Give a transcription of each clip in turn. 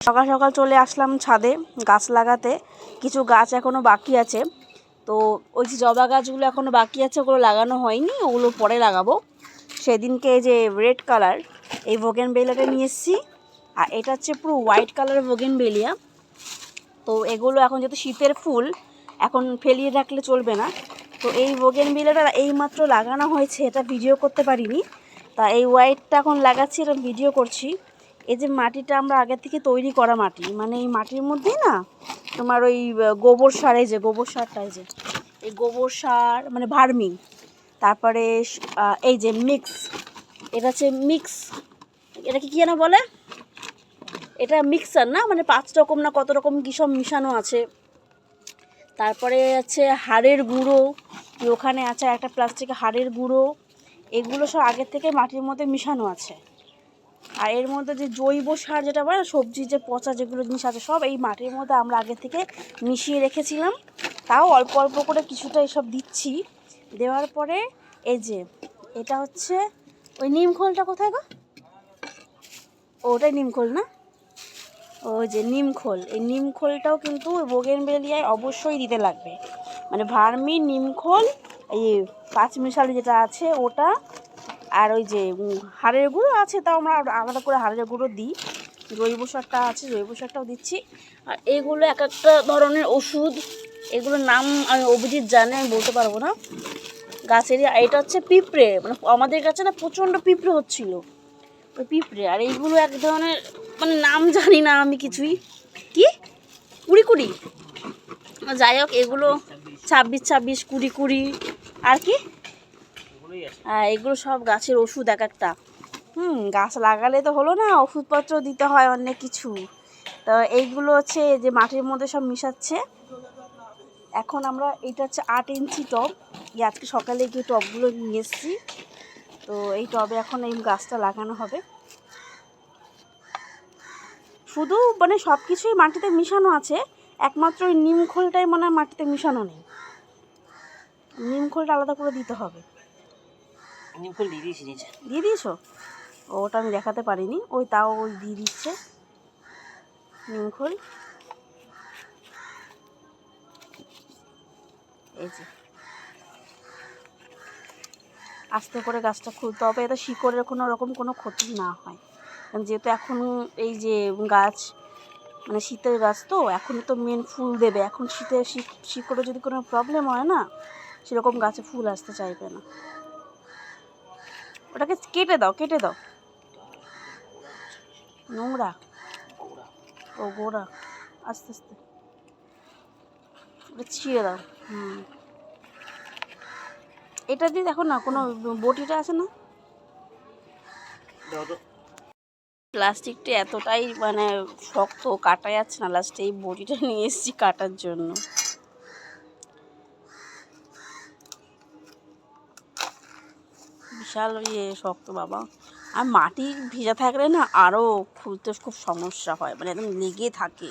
সকাল সকাল চলে আসলাম ছাদে গাছ লাগাতে। কিছু গাছ এখনও বাকি আছে, তো ওই যে জবা গাছগুলো এখনও বাকি আছে, ওগুলো লাগানো হয়নি, ওগুলো পরে লাগাবো। সেদিনকে এই যে রেড কালার এই বোগেনভেলিয়াটা নিয়ে এসেছি, আর এটা হচ্ছে পুরো হোয়াইট কালারের বোগেনভেলিয়া। তো এগুলো এখন যেহেতু শীতের ফুল, এখন ফেলিয়ে রাখলে চলবে না। তো এই বোগেনভেলিয়াটা এইমাত্র লাগানো হয়েছে, এটা ভিডিও করতে পারিনি। তা এই হোয়াইটটা এখন লাগাচ্ছি, এটা ভিডিও করছি। এই যে মাটিটা আমরা আগে থেকে তৈরি করা মাটি, মানে এই মাটির মধ্যেই না তোমার ওই গোবর সার, এই যে গোবর সারটা, এই গোবর সার মানে ভার্মি, তারপরে এই যে মিক্স, এটা হচ্ছে মিক্স, এটাকে কী যেন বলে, এটা মিক্সার না, মানে 5 রকম না কত রকম কী সব মিশানো আছে। তারপরে আছে হাড়ের গুঁড়ো, ওখানে আছে একটা প্লাস্টিকে হাড়ের গুঁড়ো, এগুলো সব আগের থেকে মাটির মধ্যে মিশানো আছে। আর এর মধ্যে যে জৈব সার যেটা বলে, সবজি যে পচা যেগুলো জিনিস আছে সব এই মাটির মধ্যে আমরা আগে থেকে মিশিয়ে রেখেছিলাম। তাও অল্প অল্প করে কিছুটা এসব দিচ্ছি। দেওয়ার পরে এই যে এটা হচ্ছে ওই নিমখোলটা কোথায় গো, ওটাই নিমখোল না, ওই যে নিমখোল, এই নিমখোলটাও কিন্তু বোগেনভেলিয়ায় অবশ্যই দিতে লাগবে। মানে ভার্মি, নিমখোল, এই পাঁচমিশালি যেটা আছে ওটা, আর ওই যে হাড়ের গুঁড়ো আছে, তাও আমরা আলাদা করে হাড়ের গুঁড়ো দিই। জৈব সারটা আছে, জৈব সারটাও দিচ্ছি। আর এগুলো এক একটা ধরনের ওষুধ, এগুলোর নাম আমি অভিজিৎ জানে, আমি বলতে পারবো না। গাছেরই এটা হচ্ছে পিঁপড়ে, মানে আমাদের কাছে না প্রচণ্ড পিঁপড়ে হচ্ছিলো, ওই পিঁপড়ে। আর এইগুলো এক ধরনের, মানে নাম জানি না আমি কিছুই, কি কুড়ি, যাই হোক এগুলো 26, 20, আর কি, হ্যাঁ এগুলো সব গাছের ওষুধ এক একটা। গাছ লাগালে তো হলো না, ওষুধপত্র দিতে হয় অনেক কিছু। তো এইগুলো হচ্ছে যে মাটির মধ্যে সব মিশাচ্ছে। এখন আমরা, এটা হচ্ছে 8 ইঞ্চি টব, আজকে সকালে গিয়ে টবগুলো নিয়ে এসেছি। তো এই টবে এখন এই গাছটা লাগানো হবে। শুধু মানে সব কিছুই মাটিতে মিশানো আছে, একমাত্র ওই নিমখোলটাই মনে হয় মাটিতে মিশানো নেই। নিমখোলটা আলাদা করে দিতে হবে। নিমখোল দিয়ে দিয়েছি নিচে। দিয়ে দিয়েছো? ওটা আমি দেখাতে পারিনি, ওই তাও ওই দিয়ে দিচ্ছে নিমখোল। এই যে আস্তে করে গাছটা খুলতে হবে, এতে শিকড়ের কোনো রকম কোনো ক্ষতি না হয়। কারণ যেহেতু এখন এই যে গাছ মানে শীতের গাছ, তো এখন তো মেন ফুল দেবে, এখন শীতে শিকড়ে যদি কোনো প্রবলেম হয় না, সেরকম গাছে ফুল আসতে চাইবে না। ওটাকে কেটে দাও, নোংরা, ও গোড়া, আস্তে আস্তে ওটা ছিঁড়ে দাও। এটা দিয়ে দেখো না, কোনো বটিটা আছে না, প্লাস্টিকটা এতটাই মানে শক্ত, কাটা যাচ্ছে না, লাস্টে এই বটিটা নিয়ে এসেছি কাটার জন্য। বিশাল ইয়ে শক্ত বাবা। আর মাটি ভিজা থাকলে না আরও খুলতে খুব সমস্যা হয়, মানে একদম লেগে থাকে।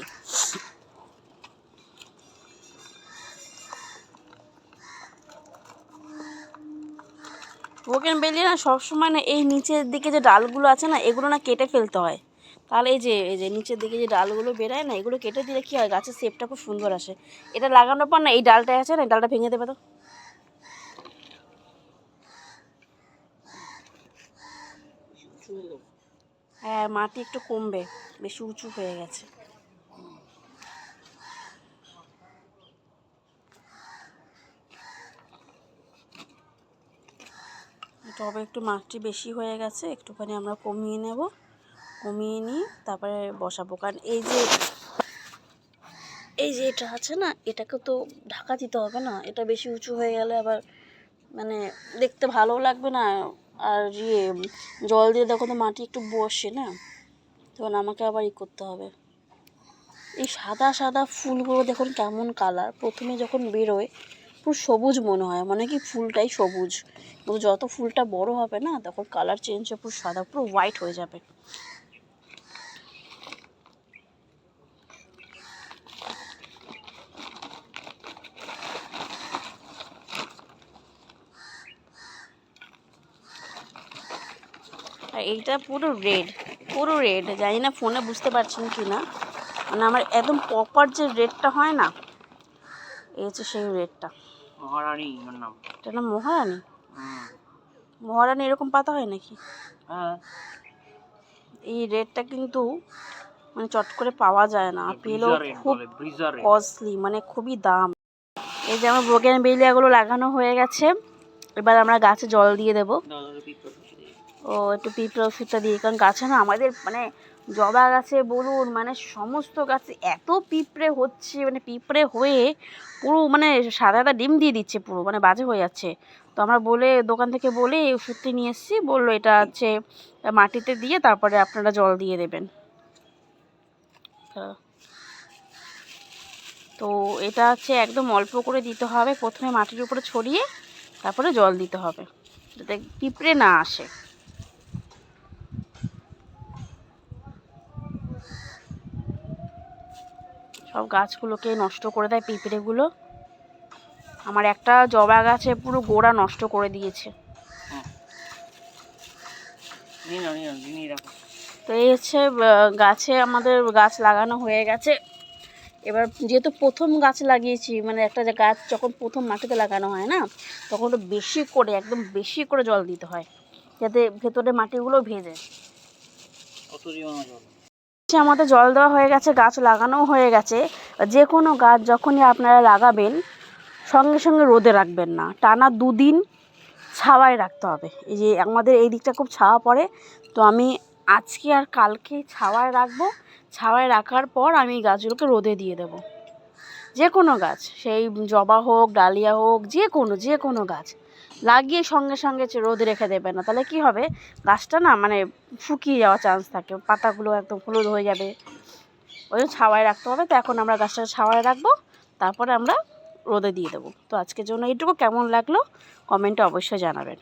বোগেনভেলিয়া না সবসময় না এই নিচের দিকে যে ডালগুলো আছে না, এগুলো না কেটে ফেলতে হয়। তাহলে এই যে নিচের দিকে যে ডালগুলো বেরোয় না, এগুলো কেটে দিলে কী হয়, গাছের শেপটা খুব সুন্দর আসে। এটা লাগানোর পর না এই ডালটা আছে না, এই ডালটা ভেঙে দেবে তো। হ্যাঁ মাটি একটু কমবে, বেশি উঁচু হয়ে গেছে। তবে একটু মাটি বেশি হয়ে গেছে, একটুখানি আমরা কমিয়ে নেব, কমিয়ে নিয়ে তারপরে বসাবো। কারণ এই যে এটা আছে না, এটাকে তো ঢাকা দিতে হবে না, এটা বেশি উঁচু হয়ে গেলে আবার মানে দেখতে ভালো লাগবে না। আর জল দিয়ে দেখো তো মাটি একটু বসে না, তখন আমাকে আবার করতে হবে। এই সাদা সাদা ফুলগুলো দেখুন কেমন কালার, প্রথমে যখন বেরোয় পুরো সবুজ মনে হয়, মানে কি ফুলটাই সবুজ, কিন্তু যত ফুলটা বড় হবে না তখন কালার চেঞ্জ হয়ে পুরো সাদা, পুরো হোয়াইট হয়ে যাবে। আর এইটা পুরো রেড, পুরো রেড, জানি না ফোনে বুঝতে পারছেন কি না, মানে আমার একদম প্রপার যে রেডটা হয় না, এই হচ্ছে সেই রেডটা। মহারানী ওর নাম। এটা না মহারানী? মহারানী এরকম পাতা হয় নাকি? হ্যাঁ, এই রেডটা কিন্তু মানে চট করে পাওয়া যায় না, পেলেও ব্রিজার রেড খুব বলে, ব্রিজার রেড। কস্টলি, মানে খুবই দাম। এই যে আমার বোগেনভেলিয়াগুলো লাগানো হয়ে গেছে, এবার আমরা গাছে জল দিয়ে দেবো। ও একটু পিঁপড়ে ওষুধটা দিয়ে, কারণ গাছে না আমাদের মানে জবা গাছে বলুন, মানে সমস্ত গাছে এত পিঁপড়ে হচ্ছে, মানে পিঁপড়ে হয়ে পুরো মানে সাদা সাদা ডিম দিয়ে দিচ্ছে, পুরো মানে বাজে হয়ে যাচ্ছে। তো আমরা বলে দোকান থেকে বলে এই ওষুধটি নিয়ে এসেছি, বললো এটা হচ্ছে মাটিতে দিয়ে তারপরে আপনারা জল দিয়ে দেবেন। তো এটা হচ্ছে একদম অল্প করে দিতে হবে, প্রথমে মাটির উপরে ছড়িয়ে তারপরে জল দিতে হবে, যাতে পিঁপড়ে না আসে। সব গাছগুলোকে নষ্ট করে দেয় পিঁপড়েগুলো। আমার একটা জবা গাছে পুরো গোড়া নষ্ট করে দিয়েছে। তো এই হচ্ছে গাছে, আমাদের গাছ লাগানো হয়ে গেছে। এবার যেহেতু প্রথম গাছ লাগিয়েছি, মানে একটা যে গাছ যখন প্রথম মাটিতে লাগানো হয় না, তখন তো বেশি করে, একদম বেশি করে জল দিতে হয়, যাতে ভেতরে মাটিগুলো ভেজে। আমাদের জল দেওয়া হয়ে গেছে, গাছ লাগানোও হয়ে গেছে। যে কোনো গাছ যখনই আপনারা লাগাবেন, সঙ্গে সঙ্গে রোদে রাখবেন না, টানা 2 দিন ছাওয়ায় রাখতে হবে। এই যে আমাদের এই দিকটা খুব ছাওয়া পড়ে, তো আমি আজকে আর কালকে ছাওয়ায় রাখবো। ছাওয়ায় রাখার পর আমি গাছগুলোকে রোদে দিয়ে দেবো। যে কোনো গাছ, সেই জবা হোক, ডালিয়া হোক, যে কোনো গাছ লাগিয়ে সঙ্গে সঙ্গে রোদে রেখে দেবেন না, তাহলে কি হবে, গাছটা না মানে শুকিয়ে যাওয়ার চান্স থাকে, পাতাগুলো একদম হলুদ হয়ে যাবে। ওই জন্য ছাওয়ায় রাখতে হবে। তো এখন আমরা গাছটাকে ছাওয়ায় রাখবো, তারপরে আমরা রোদে দিয়ে দেবো। তো আজকের জন্য এইটুকু। কেমন লাগলো কমেন্টে অবশ্যই জানাবেন।